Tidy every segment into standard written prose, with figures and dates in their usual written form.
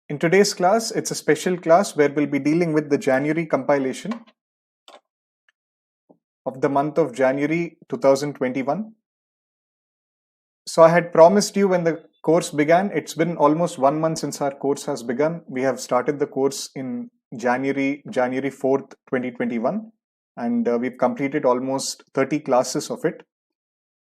In today's class, it's a special class where we'll be dealing with the January compilation of the month of January 2021. So I had promised you when the course began, it's been almost 1 month since our course has begun. We have started the course in January 4th, 2021, and we've completed almost 30 classes of it.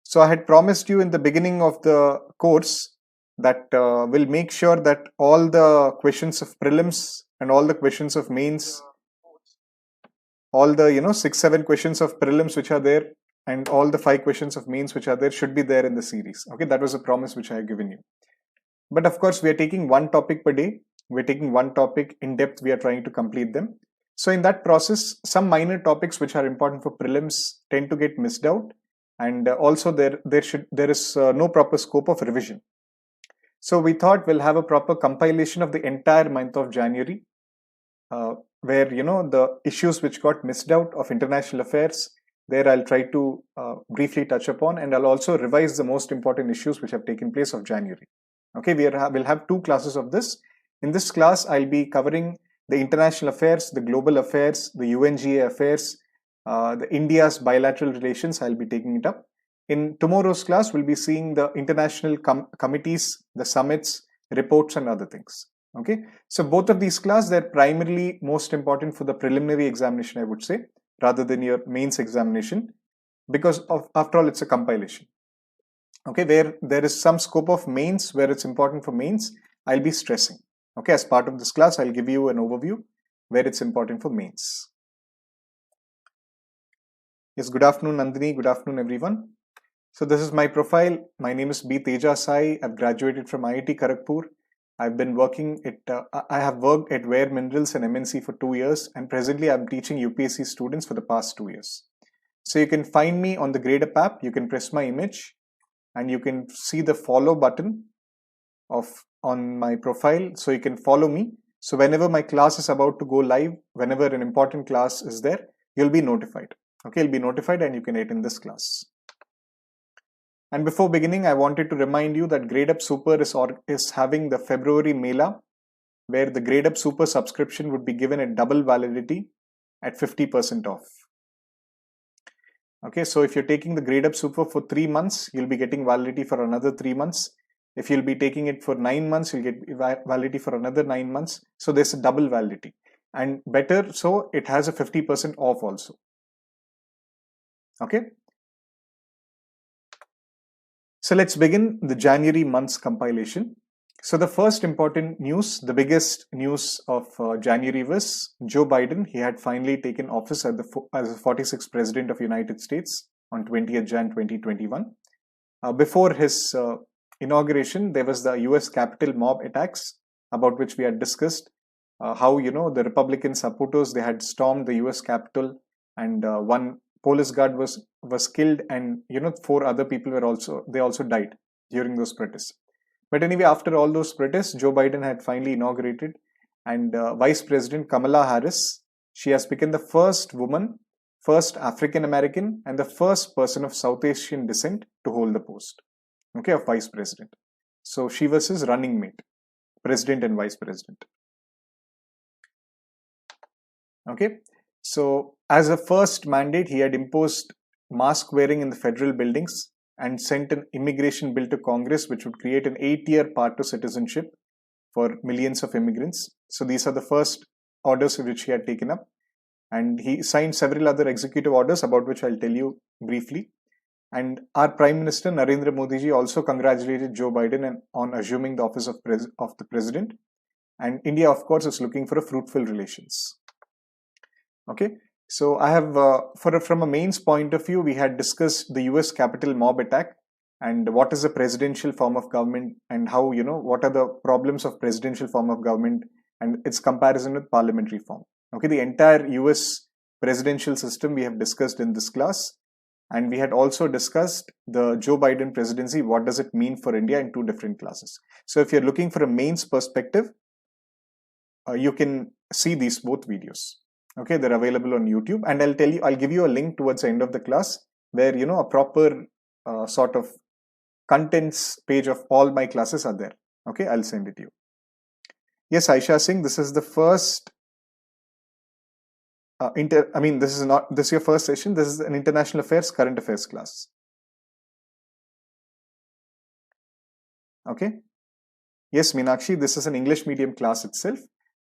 So I had promised you in the beginning of the course that we'll make sure that all the questions of prelims and all the questions of mains, all the 6-7 questions of prelims which are there and all the 5 questions of mains which are there should be there in the series. Okay, that was a promise which I had given you. But of course, we are taking one topic per day. We're taking one topic in depth. We are trying to complete them. So in that process, some minor topics which are important for prelims tend to get missed out. And also there is no proper scope of revision. So we thought we'll have a proper compilation of the entire month of January, where the issues which got missed out of international affairs, there I'll try to briefly touch upon, and I'll also revise the most important issues which have taken place of January. Okay, we'll have 2 classes of this. In this class, I'll be covering the international affairs, the global affairs, the UNGA affairs, the India's bilateral relations. I'll be taking it up. In tomorrow's class, we'll be seeing the international committees, the summits, reports, and other things. Okay, so both of these classes, they're primarily most important for the preliminary examination, I would say, rather than your mains examination, because after all, it's a compilation. Okay, where there is some scope of mains, where it's important for mains, I'll be stressing. Okay, as part of this class, I'll give you an overview where it's important for mains. Yes, good afternoon, Nandini. Good afternoon, everyone. So this is my profile. My name is B.Teja Sir. I've graduated from IIT Kharagpur. I've been working I have worked at Ware Minerals and MNC for 2 years, and presently I'm teaching UPSC students for the past 2 years. So you can find me on the Gradeup app. You can press my image and you can see the follow button on my profile. So you can follow me. So whenever my class is about to go live, whenever an important class is there, you'll be notified. Okay, you'll be notified and you can attend this class. And before beginning, I wanted to remind you that Gradeup Super is having the February Mela, where the Gradeup Super subscription would be given at double validity at 50% off. Okay, so if you're taking the Gradeup Super for 3 months, you'll be getting validity for another 3 months. If you'll be taking it for 9 months, you'll get validity for another 9 months. So there's a double validity. And better, so it has a 50% off also. Okay. So let's begin the January month's compilation. So the first important news, the biggest news of January was Joe Biden. He had finally taken office as the 46th President of the United States on 20th Jan 2021. Before his inauguration, there was the US Capitol mob attacks, about which we had discussed how the Republican supporters, they had stormed the US Capitol, and one police guard was killed, and 4 other people were also died during those protests. But anyway, after all those protests, Joe Biden had finally inaugurated, and Vice President Kamala Harris, she has become the first woman, first African American, and the first person of South Asian descent to hold the post, okay, of Vice President. So she was his running mate, President and Vice President. Okay. So as a first mandate, he had imposed mask wearing in the federal buildings and sent an immigration bill to Congress, which would create an 8-year path to citizenship for millions of immigrants. So these are the first orders which he had taken up. And he signed several other executive orders, about which I'll tell you briefly. And our Prime Minister Narendra Modi ji also congratulated Joe Biden on assuming the office of the president. And India, of course, is looking for a fruitful relations. Okay, so I have, from a mains point of view, we had discussed the US Capitol mob attack and what is the presidential form of government, and how, what are the problems of presidential form of government and its comparison with parliamentary form. Okay, the entire US presidential system we have discussed in this class, and we had also discussed the Joe Biden presidency, what does it mean for India, in 2 different classes. So if you're looking for a mains perspective, you can see these both videos. Okay, they're available on YouTube, and I'll give you a link towards the end of the class where a proper sort of contents page of all my classes are there. Okay, I'll send it to you. Yes, Aisha Singh, this is the first this is not this is your first session. This is an international affairs, current affairs class. Okay. Yes, Meenakshi, this is an English medium class itself,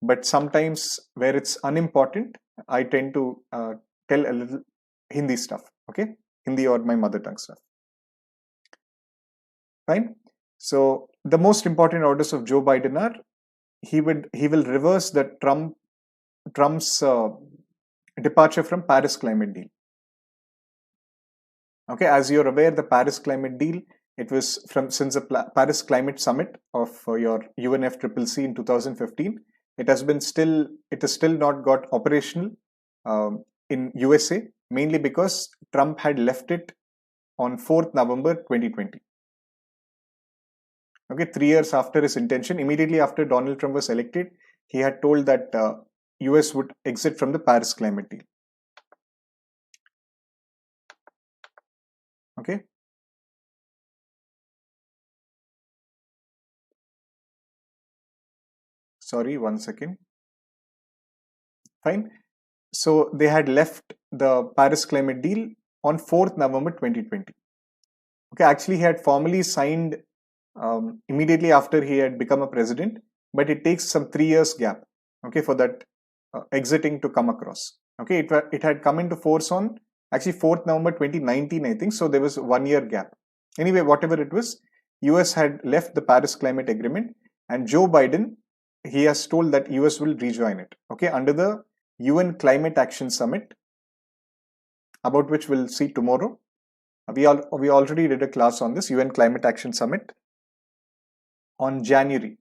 but sometimes where it's unimportant, I tend to tell a little Hindi stuff. Okay, Hindi or my mother tongue stuff. Fine. So the most important orders of Joe Biden are he will reverse the Trump's departure from Paris climate deal. Okay, as you're aware, the Paris climate deal, it was since the Paris climate summit of your UNFCCC in 2015. It has still not got operational in USA, mainly because Trump had left it on 4th November 2020. Okay, 3 years after his intention, immediately after Donald Trump was elected, he had told that US would exit from the Paris climate deal. Okay. Sorry, 1 second. Fine. So they had left the Paris climate deal on 4th November 2020. Okay, actually he had formally signed immediately after he had become a president, but it takes some 3 years gap, okay, for that exiting to come across. Okay, it had come into force on actually 4th November 2019, I think. So there was 1 year gap. Anyway, whatever it was, US had left the Paris climate agreement, and Joe Biden, he has told that US will rejoin it, okay, under the UN Climate Action Summit, about which we'll see tomorrow. We already did a class on this UN Climate Action Summit on January.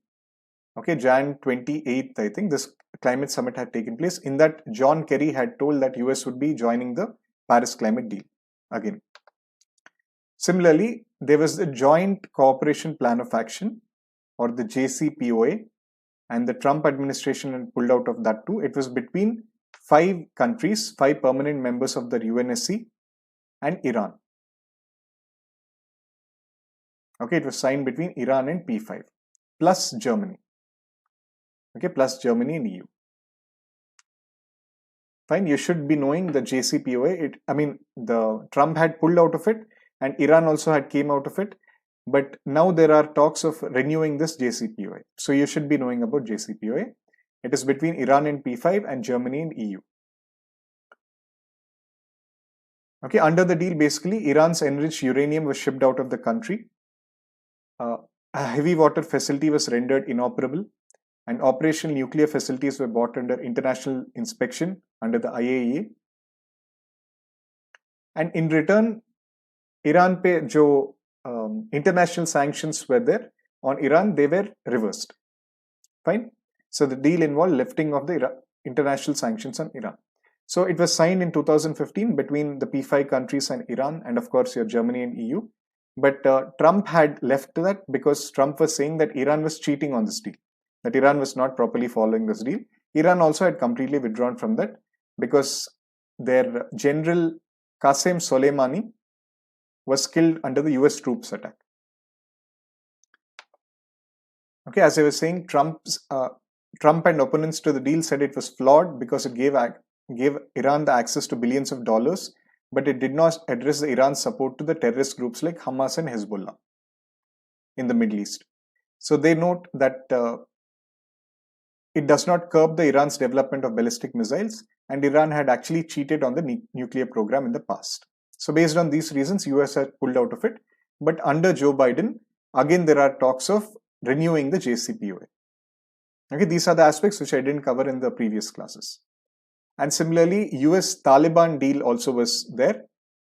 Okay, Jan 28th, I think this climate summit had taken place. In that, John Kerry had told that US would be joining the Paris climate deal again. Similarly, there was the Joint Cooperation Plan of Action, or the JCPOA, and the Trump administration had pulled out of that too. It was between 5 countries, 5 permanent members of the UNSC and Iran. Okay, it was signed between Iran and P5 plus Germany. Okay, plus Germany and EU. Fine, you should be knowing the JCPOA. The Trump had pulled out of it, and Iran also had came out of it. But now there are talks of renewing this JCPOA. So you should be knowing about JCPOA. It is between Iran and P5 and Germany and EU. Okay, under the deal, basically, Iran's enriched uranium was shipped out of the country. A heavy water facility was rendered inoperable, and operational nuclear facilities were brought under international inspection under the IAEA. And in return, Iran pe jo international sanctions were there on Iran, they were reversed. Fine. So the deal involved lifting of the international sanctions on Iran. So it was signed in 2015 between the P5 countries and Iran, and of course your Germany and EU. But Trump had left that because Trump was saying that Iran was cheating on this deal, that Iran was not properly following this deal. Iran also had completely withdrawn from that because their general Qasem Soleimani was killed under the US troops attack. Okay, as I was saying, Trump and opponents to the deal said it was flawed because it gave Iran the access to billions of dollars, but it did not address Iran's support to the terrorist groups like Hamas and Hezbollah in the Middle East. So they note that it does not curb the Iran's development of ballistic missiles, and Iran had actually cheated on the nuclear program in the past. So based on these reasons, US had pulled out of it. But under Joe Biden, again, there are talks of renewing the JCPOA. Okay, these are the aspects which I didn't cover in the previous classes. And similarly, US Taliban deal also was there,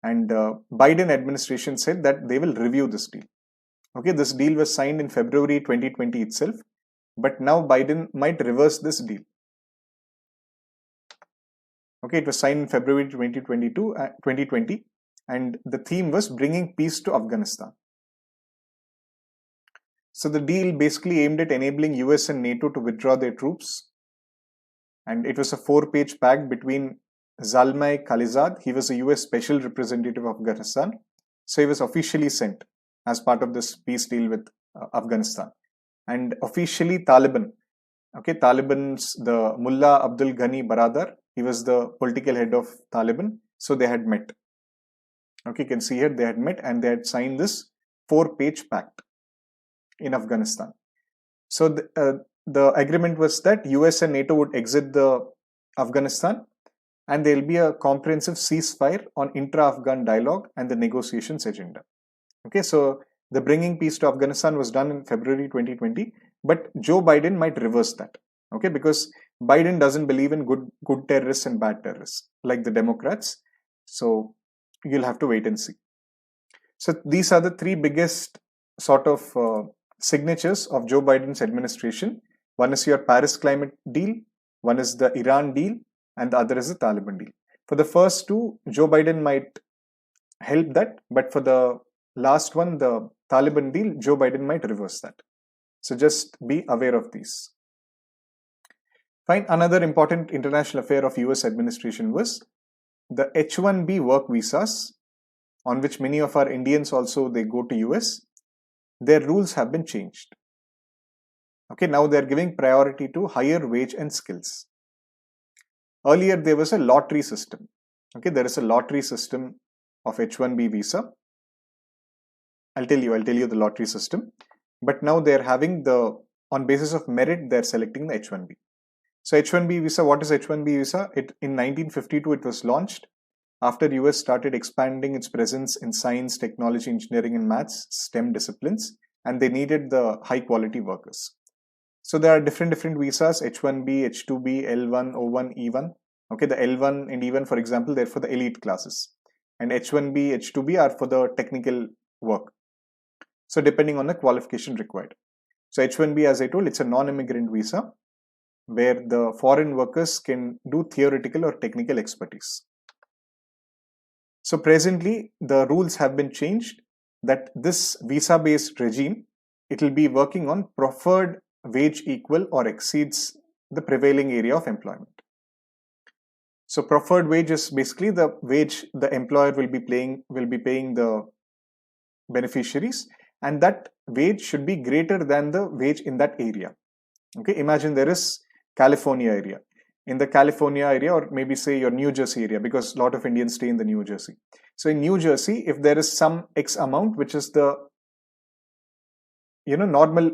and Biden administration said that they will review this deal. Okay, this deal was signed in February 2020 itself, but now Biden might reverse this deal. Okay, it was signed in February 2020, and the theme was bringing peace to Afghanistan. So the deal basically aimed at enabling US and NATO to withdraw their troops. And it was a 4-page pact between Zalmay Khalilzad. He was a US Special Representative of Afghanistan. So he was officially sent as part of this peace deal with Afghanistan. And officially Taliban, Okay, Taliban's the Mullah Abdul Ghani Baradar, he was the political head of Taliban. So they had met. Okay, you can see here they had met and they had signed this 4-page pact in Afghanistan. So the agreement was that US and NATO would exit the Afghanistan and there will be a comprehensive ceasefire on intra-Afghan dialogue and the negotiations agenda. Okay, so the bringing peace to Afghanistan was done in February 2020, but Joe Biden might reverse that. Okay, because Biden doesn't believe in good terrorists and bad terrorists like the Democrats. So you'll have to wait and see. So these are the three biggest sort of signatures of Joe Biden's administration. One is your Paris climate deal, one is the Iran deal, and the other is the Taliban deal. For the first two, Joe Biden might help that, but for the last one, the Taliban deal, Joe Biden might reverse that. So just be aware of these. Fine. Another important international affair of US administration was the H-1B work visas, on which many of our Indians also, they go to US. Their rules have been changed. Okay, now they're giving priority to higher wage and skills. Earlier, there was a lottery system. Okay, there is a lottery system of H-1B visa. I'll tell you the lottery system. But now they're having on basis of merit, they're selecting the H-1B. So H-1B visa, what is H-1B visa? In 1952, it was launched after US started expanding its presence in science, technology, engineering, and maths, STEM disciplines, and they needed the high quality workers. So there are different visas, H-1B, H-2B, L-1, O-1, E-1. Okay, the L-1 and E-1, for example, they're for the elite classes. And H-1B, H-2B are for the technical work. So depending on the qualification required. So H-1B, as I told, it's a non-immigrant visa where the foreign workers can do theoretical or technical expertise. So presently, the rules have been changed that this visa-based regime, it will be working on preferred wage equal or exceeds the prevailing area of employment. So preferred wage is basically the wage the employer will be paying the beneficiaries, and that wage should be greater than the wage in that area. Okay, imagine there is California area. In the California area, or maybe say your New Jersey area, because a lot of Indians stay in the New Jersey. So in New Jersey, if there is some X amount, which is the normal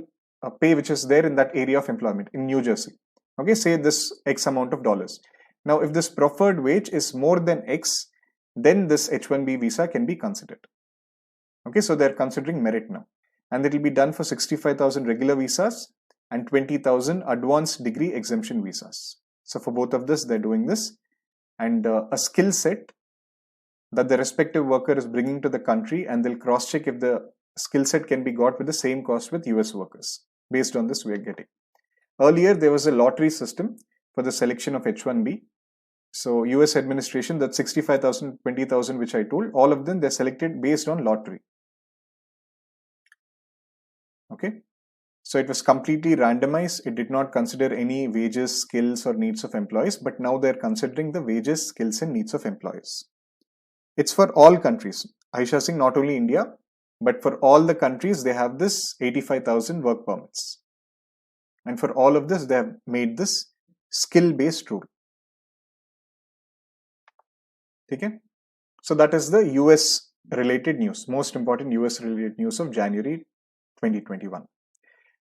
pay which is there in that area of employment in New Jersey. Okay, say this X amount of dollars. Now, if this preferred wage is more than X, then this H-1B visa can be considered. Okay, so they're considering merit now. And it will be done for 65,000 regular visas and 20,000 advanced degree exemption visas. So for both of this, they're doing this. And a skill set that the respective worker is bringing to the country, and they'll cross-check if the skill set can be got with the same cost with US workers. Based on this, we are getting. Earlier, there was a lottery system for the selection of H-1B. So US administration, that 65,000, 20,000 which I told, all of them, they're selected based on lottery. Okay. So it was completely randomized. It did not consider any wages, skills, or needs of employees, but now they're considering the wages, skills, and needs of employees. It's for all countries. Aisha Singh, not only India, but for all the countries, they have this 85,000 work permits. And for all of this, they have made this skill-based rule. Okay? So that is the US related news, most important US related news of January 2021.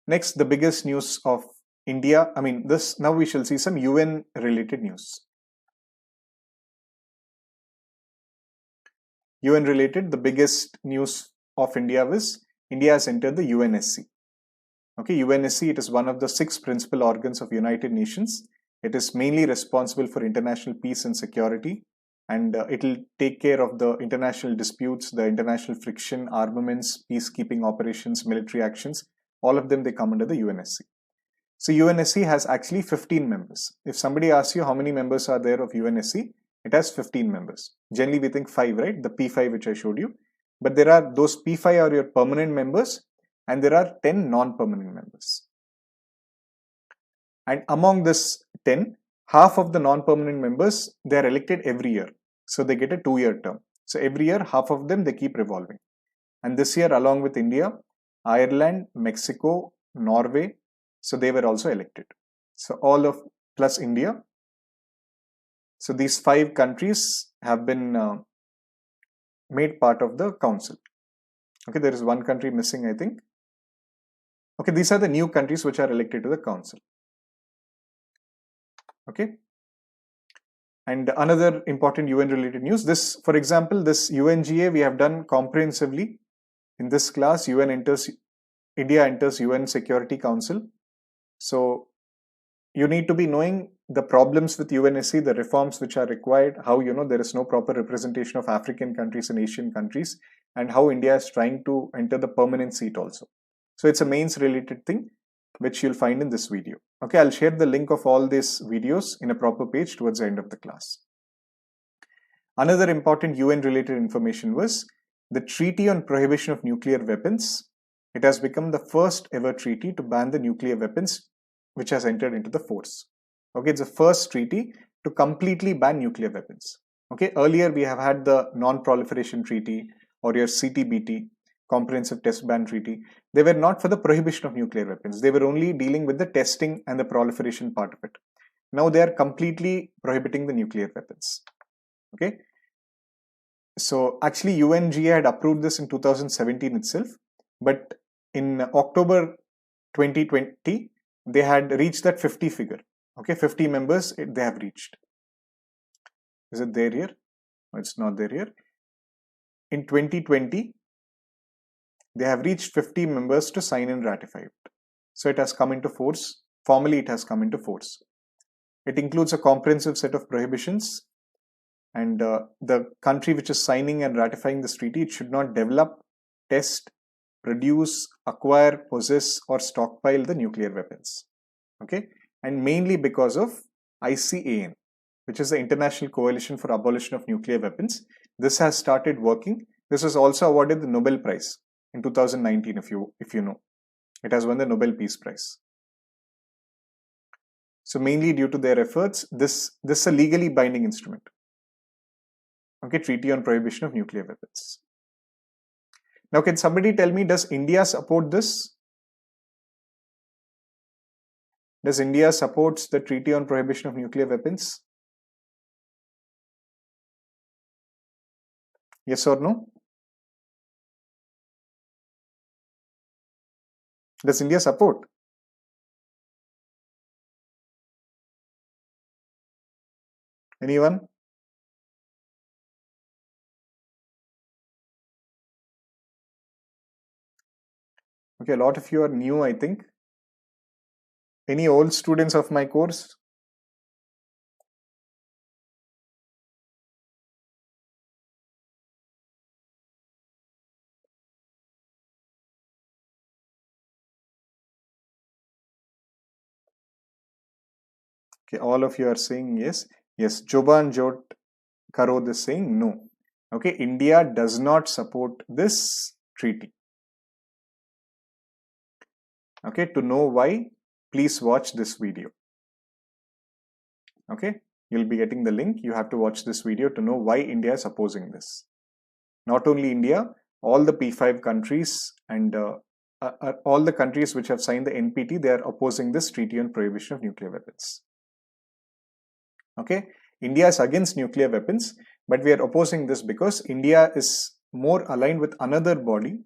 Next, the biggest news of India. Now we shall see some UN related news. UN related, the biggest news of India was India has entered the UNSC. Okay, UNSC, it is one of the 6 principal organs of United Nations. It is mainly responsible for international peace and security, and it will take care of the international disputes, the international friction, armaments, peacekeeping operations, military actions. All of them, they come under the UNSC. So UNSC has actually 15 members. If somebody asks you how many members are there of UNSC, it has 15 members. Generally, we think 5, right? The P5 which I showed you. But there are those P5 are your permanent members, and there are 10 non-permanent members. And among this 10, half of the non-permanent members, they are elected every year. So they get a 2-year term. So every year, half of them, they keep revolving. And this year, along with India, Ireland, Mexico, Norway, so they were also elected. So all of plus India. So these 5 countries have been made part of the council. Okay, there is one country missing, I think. Okay, these are the new countries which are elected to the council. Okay. And another important UN related news, this, for example, this UNGA we have done comprehensively. In this class, India enters UN Security Council. So you need to be knowing the problems with UNSC, the reforms which are required, how there is no proper representation of African countries and Asian countries, and how India is trying to enter the permanent seat also. So it's a mains related thing which you'll find in this video. Okay, I'll share the link of all these videos in a proper page towards the end of the class. Another important UN related information was the Treaty on Prohibition of Nuclear Weapons. It has become the first ever treaty to ban the nuclear weapons which has entered into the force. Okay, it's the first treaty to completely ban nuclear weapons. Okay, earlier we have had the Non-Proliferation Treaty or your CTBT, Comprehensive Test Ban Treaty. They were not for the prohibition of nuclear weapons. They were only dealing with the testing and the proliferation part of it. Now they are completely prohibiting the nuclear weapons. Okay. So actually UNGA had approved this in 2017 itself, but in October 2020, they had reached that 50 figure. Okay, 50 members they have reached. Is it there here? No, it's not there here. In 2020, they have reached 50 members to sign and ratify it. So it has come into force. Formally, it has come into force. It includes a comprehensive set of prohibitions, and the country which is signing and ratifying this treaty, it should not develop, test, produce, acquire, possess, or stockpile the nuclear weapons. Okay, and mainly because of ICAN, which is the International Coalition for Abolition of Nuclear Weapons. This has started working. This was also awarded the Nobel Prize in 2019, if you know. It has won the Nobel Peace Prize. So mainly due to their efforts, this is a legally binding instrument. Okay, Treaty on Prohibition of Nuclear Weapons. Now, can somebody tell me, does India support this? Does India support the Treaty on Prohibition of Nuclear Weapons? Yes or no? Does India support? Anyone? Okay, a lot of you are new, I think. Any old students of my course? Okay, all of you are saying yes. Yes, Joban Jot Karod is saying no. Okay, India does not support this treaty. Okay, to know why, please watch this video. Okay, you'll be getting the link. You have to watch this video to know why India is opposing this. Not only India, all the P5 countries and all the countries which have signed the NPT, they are opposing this Treaty on Prohibition of Nuclear Weapons. Okay, India is against nuclear weapons, but we are opposing this because India is more aligned with another body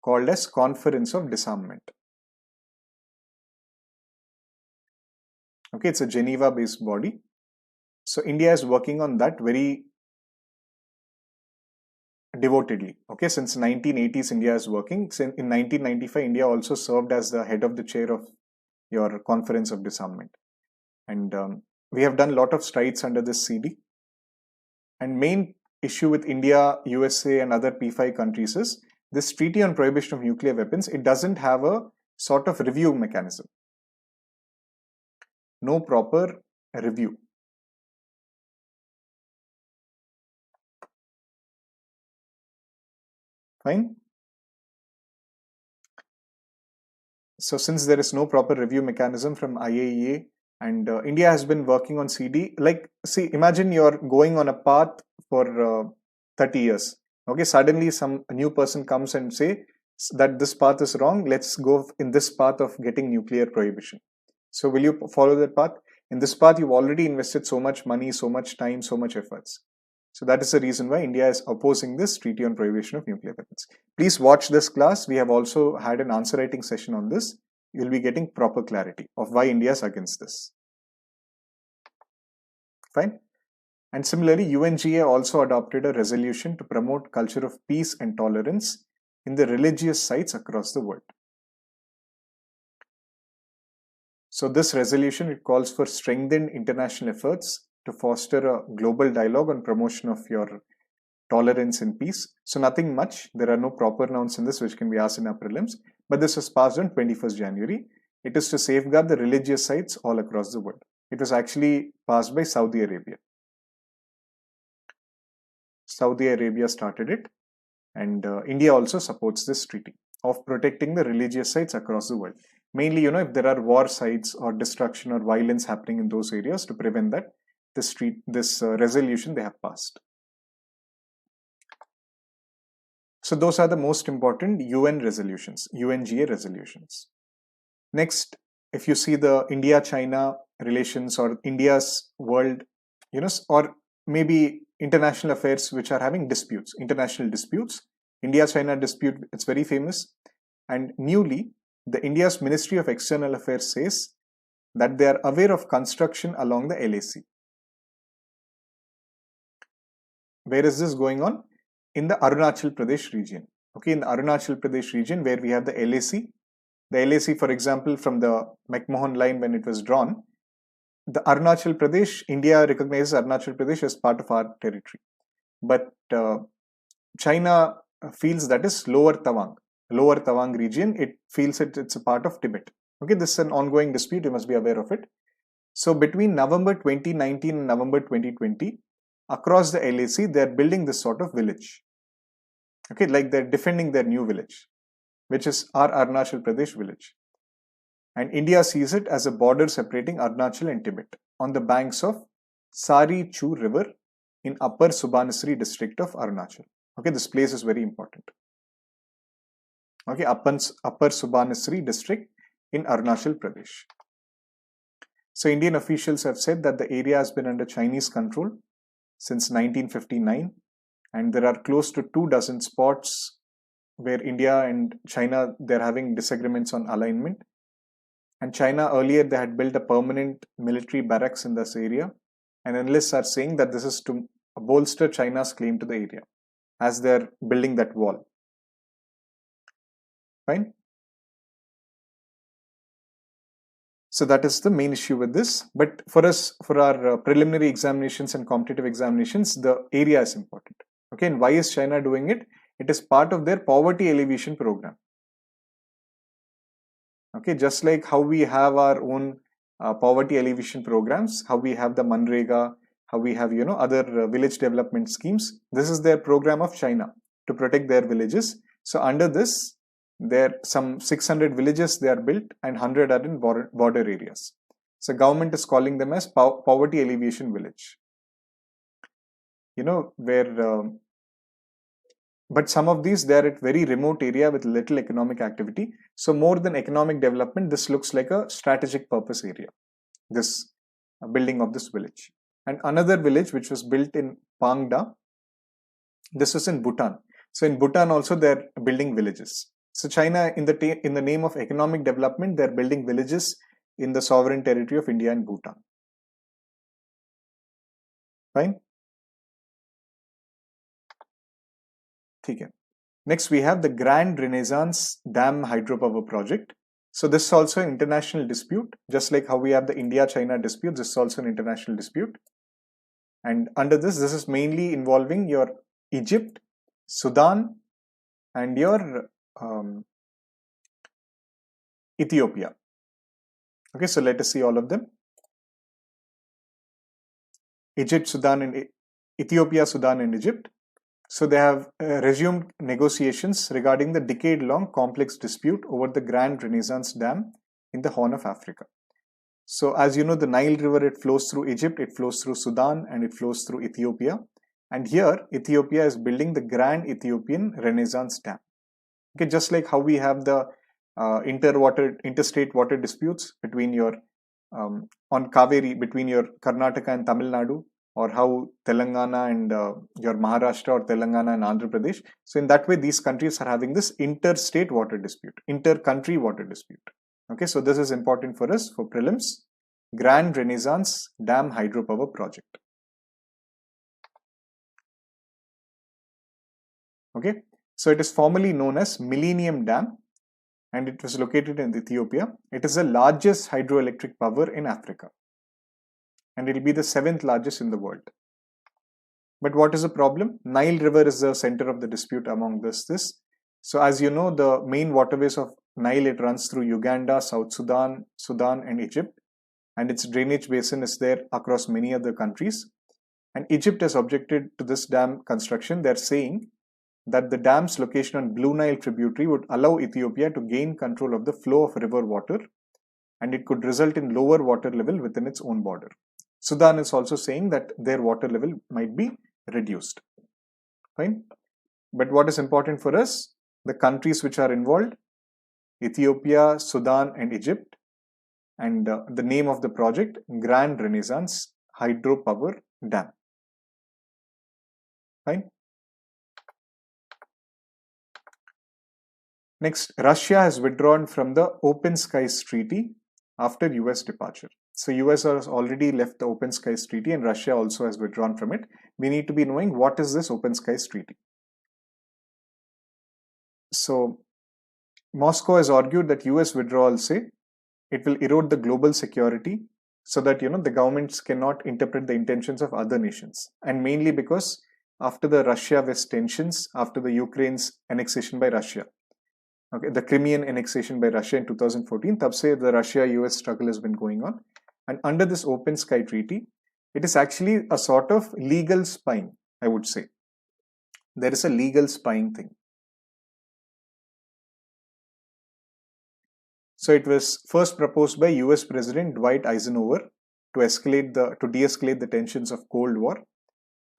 called as Conference of Disarmament. Okay, it's a Geneva-based body. So India is working on that very devotedly. Okay, since 1980s, India is working. Since in 1995, India also served as the head of the chair of your Conference of Disarmament. And we have done a lot of strides under this CD. And main issue with India, USA, and other P5 countries is this Treaty on Prohibition of Nuclear Weapons. It doesn't have a sort of review mechanism. No proper review. Fine. So since there is no proper review mechanism from IAEA, and India has been working on CD, like, see, imagine you're going on a path for 30 years. Okay, suddenly a new person comes and say that this path is wrong. Let's go in this path of getting nuclear prohibition. So will you follow that path? In this path, you've already invested so much money, so much time, so much efforts. So that is the reason why India is opposing this Treaty on Prohibition of Nuclear Weapons. Please watch this class. We have also had an answer writing session on this. You'll be getting proper clarity of why India is against this. Fine. And similarly, UNGA also adopted a resolution to promote culture of peace and tolerance in the religious sites across the world. So this resolution, it calls for strengthened international efforts to foster a global dialogue on promotion of your tolerance and peace. So nothing much. There are no proper nouns in this which can be asked in our prelims. But this was passed on 21st January. It is to safeguard the religious sites all across the world. It was actually passed by Saudi Arabia. Saudi Arabia started it, and India also supports this treaty of protecting the religious sites across the world. Mainly, if there are war sites or destruction or violence happening in those areas, to prevent that, this resolution they have passed. So those are the most important UN resolutions, UNGA resolutions. Next, if you see the India-China relations or India's world, or maybe international affairs which are having disputes, international disputes, India-China dispute, it's very famous. And newly, the India's Ministry of External Affairs says that they are aware of construction along the LAC. Where is this going on? In the Arunachal Pradesh region. Okay, in the Arunachal Pradesh region where we have the LAC. The LAC, for example, from the McMahon line when it was drawn, the Arunachal Pradesh, India recognizes Arunachal Pradesh as part of our territory. But China feels that is Lower Tawang region. It feels it's a part of Tibet. Okay, this is an ongoing dispute. You must be aware of it. So between November 2019 and November 2020, across the LAC, they are building this sort of village. Okay, like they're defending their new village, which is our Arunachal Pradesh village. And India sees it as a border separating Arunachal and Tibet on the banks of Sari Chu River in Upper Subansiri district of Arunachal. Okay, this place is very important. Okay, Upper Subansiri district in Arunachal Pradesh. So Indian officials have said that the area has been under Chinese control since 1959, and there are close to 24 spots where India and China, they're having disagreements on alignment. And China earlier, they had built a permanent military barracks in this area, and analysts are saying that this is to bolster China's claim to the area as they're building that wall. Fine. So that is the main issue with this. But for us, for our preliminary examinations and competitive examinations, the area is important. Okay, and why is China doing it? It is part of their poverty alleviation program. Okay, just like how we have our own poverty alleviation programs, how we have the Manrega, how we have other village development schemes. This is their program of China to protect their villages. So under this, there some 600 villages they are built and 100 are in border areas. So government is calling them as poverty alleviation village. But some of these, they are at very remote area with little economic activity. So more than economic development, this looks like a strategic purpose area, this building of this village. And another village which was built in Pangda, this was in Bhutan. So in Bhutan also they are building villages. So China, in the name of economic development, they are building villages in the sovereign territory of India and Bhutan. Fine. Okay. Next, we have the Grand Renaissance Dam Hydropower Project. So this is also an international dispute, just like how we have the India-China dispute. This is also an international dispute. And under this is mainly involving your Egypt, Sudan, and your Ethiopia. Okay, so let us see all of them. Egypt, Sudan, and Ethiopia, Sudan, and Egypt. So they have resumed negotiations regarding the decade-long complex dispute over the Grand Renaissance Dam in the Horn of Africa. So as you know, the Nile River, it flows through Egypt, it flows through Sudan, and it flows through Ethiopia. And here, Ethiopia is building the Grand Ethiopian Renaissance Dam. Okay, just like how we have the interstate water disputes between your on Kaveri between your Karnataka and Tamil Nadu, or how Telangana and your Maharashtra or Telangana and Andhra Pradesh. So in that way, these countries are having this interstate water dispute, inter-country water dispute. Okay, so this is important for us for prelims. Grand Renaissance Dam Hydropower Project. Okay, so it is formally known as Millennium Dam, and it was located in Ethiopia. It is the largest hydroelectric power in Africa, and it will be the 7th largest in the world. But what is the problem? Nile River is the center of the dispute among this. So as you know, the main waterways of Nile, it runs through Uganda, South Sudan, and Egypt, and its drainage basin is there across many other countries. And Egypt has objected to this dam construction. They're saying that the dam's location on Blue Nile tributary would allow Ethiopia to gain control of the flow of river water, and it could result in lower water level within its own border. Sudan is also saying that their water level might be reduced. Fine. But what is important for us? The countries which are involved: Ethiopia, Sudan, and Egypt. And the name of the project, Grand Renaissance Hydropower Dam. Fine. Next, Russia has withdrawn from the Open Skies Treaty after US departure. So US has already left the Open Skies Treaty, and Russia also has withdrawn from it. We need to be knowing what is this Open Skies Treaty. So Moscow has argued that US withdrawal, say, it will erode the global security, so that the governments cannot interpret the intentions of other nations. And mainly because after the Russia-West tensions, after the Ukraine's annexation by Russia, okay, the Crimean annexation by Russia in 2014, tab se the Russia-US struggle has been going on. And under this Open Sky Treaty, it is actually a sort of legal spying, I would say. There is a legal spying thing. So it was first proposed by US President Dwight Eisenhower to de-escalate the tensions of Cold War.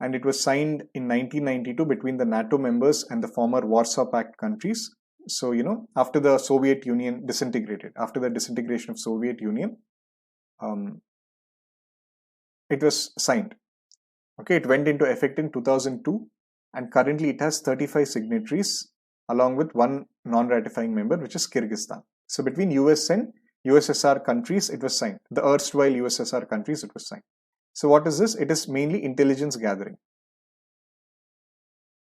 And it was signed in 1992 between the NATO members and the former Warsaw Pact countries. So, after the Soviet Union disintegrated, after the disintegration of Soviet Union, it was signed. Okay, it went into effect in 2002, and currently it has 35 signatories along with one non-ratifying member, which is Kyrgyzstan. So between US and USSR countries, it was signed. The erstwhile USSR countries, it was signed. So what is this? It is mainly intelligence gathering.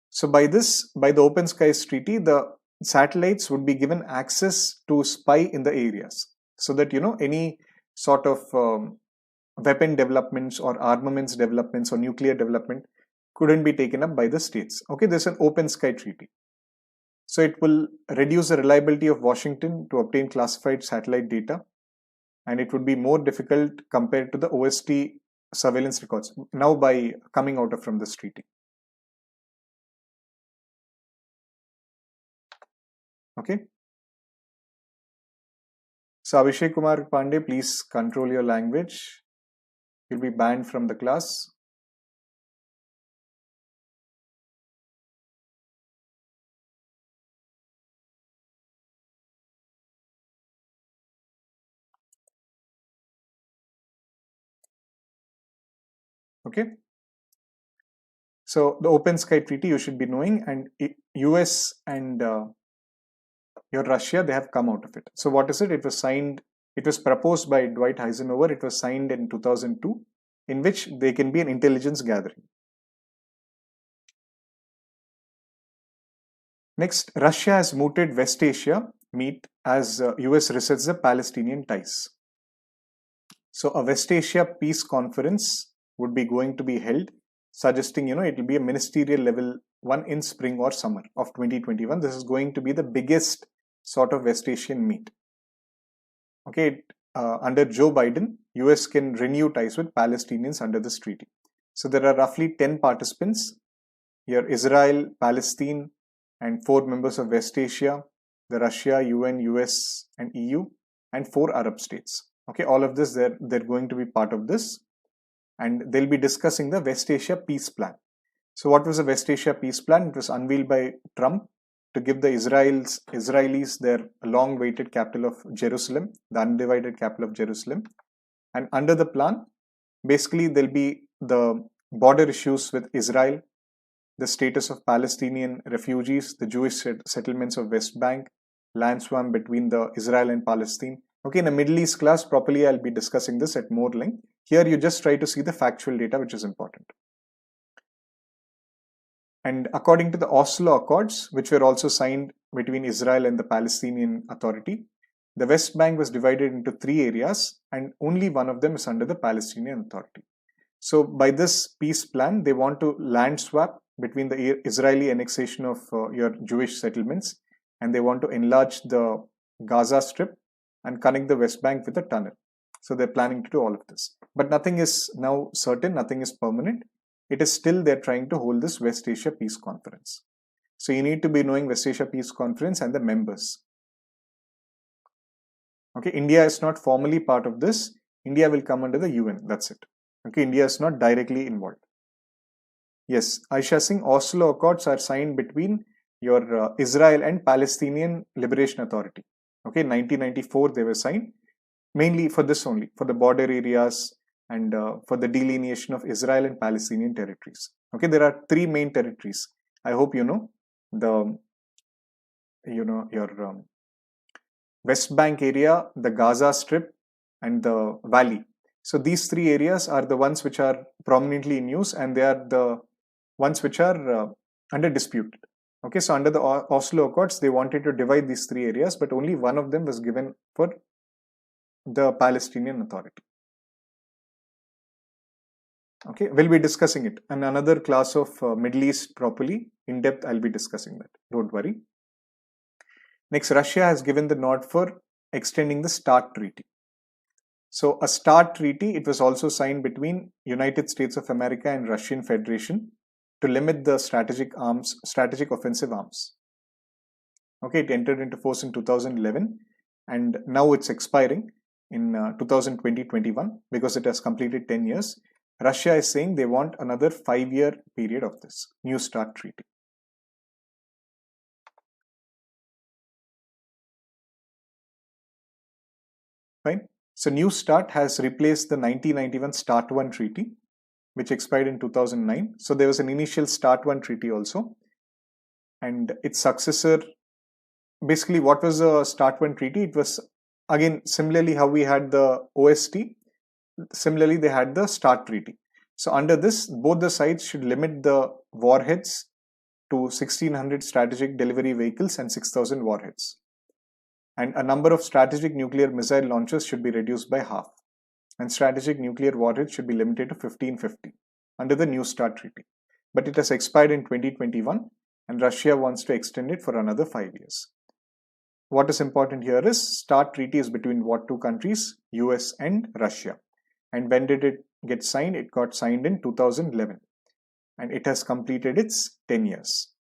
So by the Open Skies Treaty, the satellites would be given access to spy in the areas, so that any sort of weapon developments or armaments developments or nuclear development couldn't be taken up by the states. Okay, there's an Open Sky Treaty. So it will reduce the reliability of Washington to obtain classified satellite data, and it would be more difficult compared to the OST surveillance records now by coming out from this treaty. Okay. So Abhishek Kumar Pandey, please control your language. You'll be banned from the class. Okay. So the Open Sky Treaty you should be knowing, and US and your Russia, they have come out of it. So what is it? It was signed, it was proposed by Dwight Eisenhower. It was signed in 2002, in which they can be an intelligence gathering. Next, Russia has mooted West Asia meet as US resets the Palestinian ties. So a West Asia peace conference would be going to be held, suggesting it will be a ministerial level one in spring or summer of 2021. This is going to be the biggest sort of West Asian meet. Okay, under Joe Biden, US can renew ties with Palestinians under this treaty. So there are roughly 10 participants here: Israel, Palestine, and 4 members of West Asia, the Russia, UN, US, and EU, and 4 Arab states. Okay, all of this, they're going to be part of this, and they'll be discussing the West Asia Peace Plan. So what was the West Asia Peace Plan? It was unveiled by Trump to give the Israelis their long-awaited capital of Jerusalem, the undivided capital of Jerusalem, And under the plan, basically there'll be the border issues with Israel, the status of Palestinian refugees, the Jewish settlements of West Bank, land swap between the Israel and Palestine. Okay, in a Middle East class, properly I'll be discussing this at more length. Here you just try to see the factual data, which is important. And according to the Oslo Accords, which were also signed between Israel and the Palestinian Authority, the West Bank was divided into 3 areas and only one of them is under the Palestinian Authority. So by this peace plan, they want to land swap between the Israeli annexation of your Jewish settlements, and they want to enlarge the Gaza Strip and connect the West Bank with a tunnel. So they're planning to do all of this. But nothing is now certain, nothing is permanent. It is still they're trying to hold this West Asia Peace Conference. So you need to be knowing West Asia Peace Conference and the members. Okay, India is not formally part of this. India will come under the UN, that's it. Okay, India is not directly involved. Yes, Aisha Singh, Oslo Accords are signed between your Israel and Palestinian Liberation Authority. Okay, 1994 they were signed, mainly for this only, for the border areas and for the delineation of Israel and Palestinian territories. Okay, there are 3 main territories. I hope you know your West Bank area, the Gaza Strip, and the Valley. So these 3 areas are the ones which are prominently in use, and they are the ones which are under dispute. Okay, so under the Oslo Accords, they wanted to divide these 3 areas, but only one of them was given for the Palestinian Authority. Okay, we'll be discussing it in another class of Middle East properly. In depth, I'll be discussing that. Don't worry. Next, Russia has given the nod for extending the START treaty. So a START treaty, it was also signed between United States of America and Russian Federation to limit the strategic offensive arms. Okay, it entered into force in 2011 and now it's expiring in 2020-21 because it has completed 10 years. Russia is saying they want another 5-year period of this new START treaty. Fine. So New START has replaced the 1991 START 1 treaty, which expired in 2009. So there was an initial START 1 treaty also. And its successor, basically what was the START 1 treaty? It was again, similarly how we had the OST, similarly they had the START treaty. So under this, both the sides should limit the warheads to 1600 strategic delivery vehicles and 6000 warheads. And a number of strategic nuclear missile launchers should be reduced by half. And strategic nuclear warheads should be limited to 1550 under the New START treaty. But it has expired in 2021 and Russia wants to extend it for another 5 years. What is important here is START treaty is between what 2 countries? US and Russia. And when did it get signed? It got signed in 2011 and it has completed its 10 years.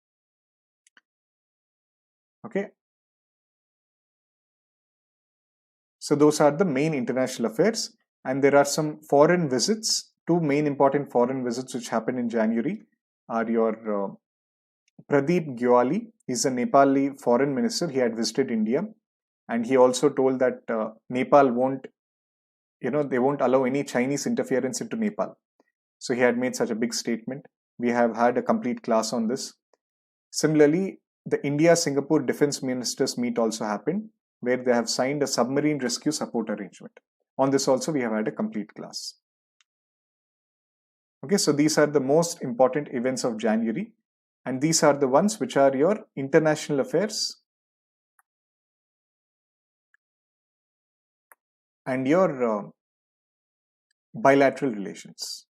Okay. So those are the main international affairs, and there are some foreign visits. 2 main important foreign visits which happened in January are your Pradeep Gyawali. He's a Nepali foreign minister. He had visited India and he also told that Nepal won't, they won't allow any Chinese interference into Nepal. So he had made such a big statement. We have had a complete class on this. Similarly, the India-Singapore Defense Ministers meet also happened, where they have signed a submarine rescue support arrangement. On this also we have had a complete class. Okay, so these are the most important events of January, and these are the ones which are your international affairs and your bilateral relations.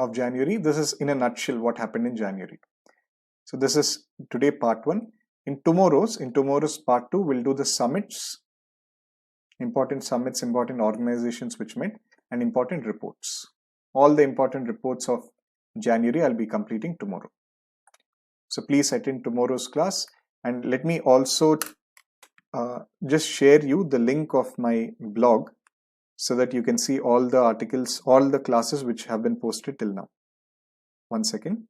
Of January. This is in a nutshell what happened in January. So this is today part 1. In tomorrow's part 2, we'll do the summits, important summits, important organizations which met, and important reports. All the important reports of January I'll be completing tomorrow. So please attend tomorrow's class, and let me also just share you the link of my blog so that you can see all the articles, all the classes which have been posted till now. 1 second.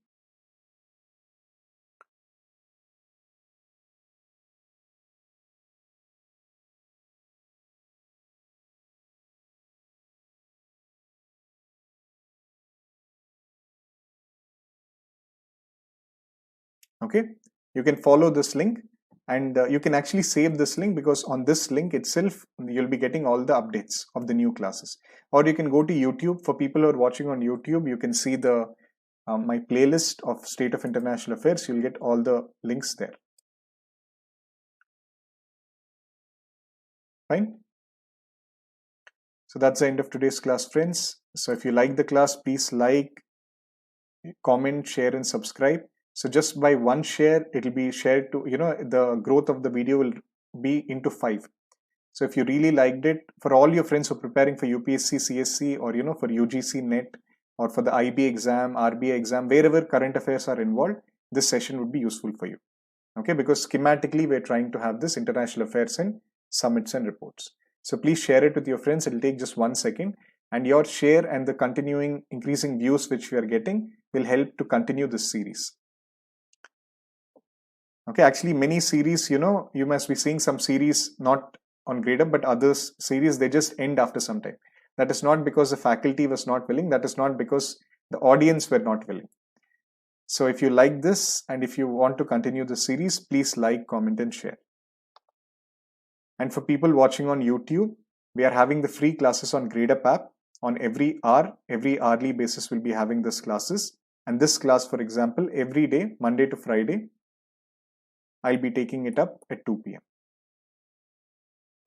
Okay, you can follow this link, and you can actually save this link, because on this link itself you'll be getting all the updates of the new classes. Or you can go to YouTube. For people who are watching on YouTube, you can see the my playlist of State of International Affairs. You'll get all the links there. Fine. So that's the end of today's class, friends. So if you like the class, please like, comment, share, and subscribe. So just by one share, it'll be shared to, the growth of the video will be into 5. So if you really liked it, for all your friends who are preparing for UPSC CSE, or for UGC NET, or for the IB exam, RBI exam, wherever current affairs are involved, this session would be useful for you. Okay, because schematically we're trying to have this international affairs in summits and reports. So please share it with your friends. It'll take just 1 second, and your share and the continuing increasing views which we are getting will help to continue this series. Okay, actually many series, you must be seeing some series not on Gradeup, but others series, they just end after some time. That is not because the faculty was not willing. That is not because the audience were not willing. So if you like this, and if you want to continue the series, please like, comment, and share. And for people watching on YouTube, we are having the free classes on Gradeup app on every hourly basis. We'll be having these classes. And this class, for example, every day, Monday to Friday, I'll be taking it up at 2 p.m.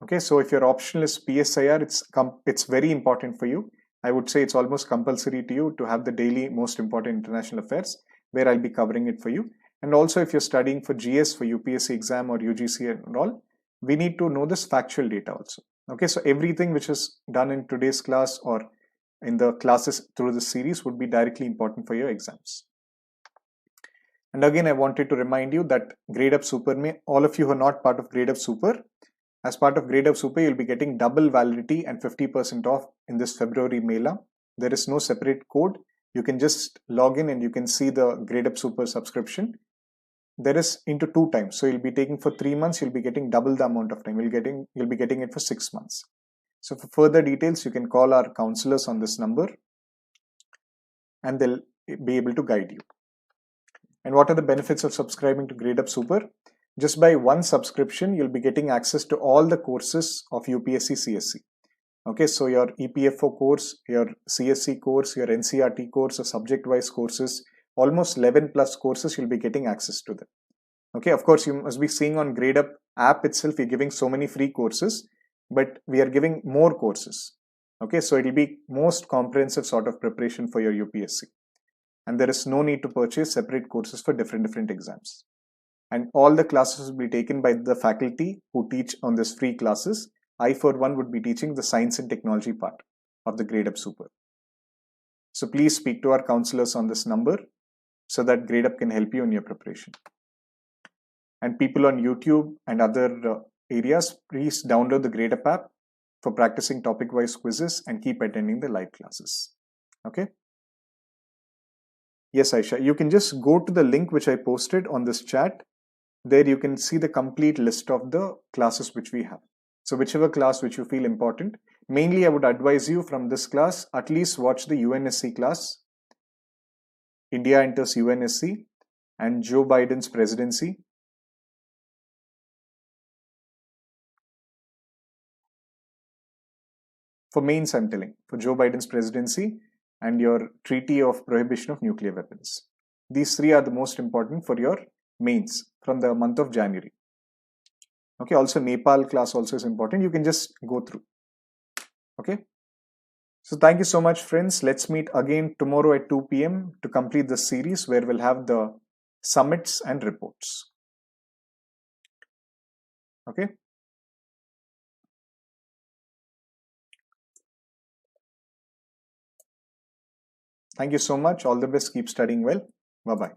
Okay, so if your optional is PSIR, it's very important for you. I would say it's almost compulsory to you to have the daily most important international affairs, where I'll be covering it for you. And also if you're studying for GS, for UPSC exam or UGC and all, we need to know this factual data also. Okay, so everything which is done in today's class or in the classes through the series would be directly important for your exams. And again, I wanted to remind you that Gradeup Super, all of you who are not part of Gradeup Super, as part of Gradeup Super, you'll be getting double validity and 50% off in this February Mela. There is no separate code. You can just log in and you can see the Gradeup Super subscription. There is into 2 times. So you'll be taking for 3 months, you'll be getting double the amount of time. You'll be getting it for 6 months. So for further details, you can call our counselors on this number and they'll be able to guide you. And what are the benefits of subscribing to Gradeup Super? Just by one subscription, you'll be getting access to all the courses of UPSC CSE. Okay, so your EPFO course, your CSE course, your NCRT course, or subject-wise courses, almost 11 plus courses, you'll be getting access to them. Okay, of course, you must be seeing on Gradeup app itself, we're giving so many free courses, but we are giving more courses. Okay, so it'll be most comprehensive sort of preparation for your UPSC. And there is no need to purchase separate courses for different exams. And all the classes will be taken by the faculty who teach on this free classes. I, for one, would be teaching the science and technology part of the Gradeup Super. So please speak to our counselors on this number so that Gradeup can help you in your preparation. And people on YouTube and other areas, please download the Gradeup app for practicing topic-wise quizzes and keep attending the live classes. Okay? Yes, Aisha, you can just go to the link which I posted on this chat. There you can see the complete list of the classes which we have. So whichever class which you feel important, mainly I would advise you from this class, at least watch the UNSC class, India enters UNSC, and Joe Biden's presidency. For mains, I'm telling, for Joe Biden's presidency and your Treaty of Prohibition of Nuclear Weapons. These 3 are the most important for your mains from the month of January. Okay, also Nepal class also is important. You can just go through. Okay. So thank you so much, friends. Let's meet again tomorrow at 2 p.m. to complete this series where we'll have the summits and reports. Okay. Thank you so much. All the best. Keep studying well. Bye-bye.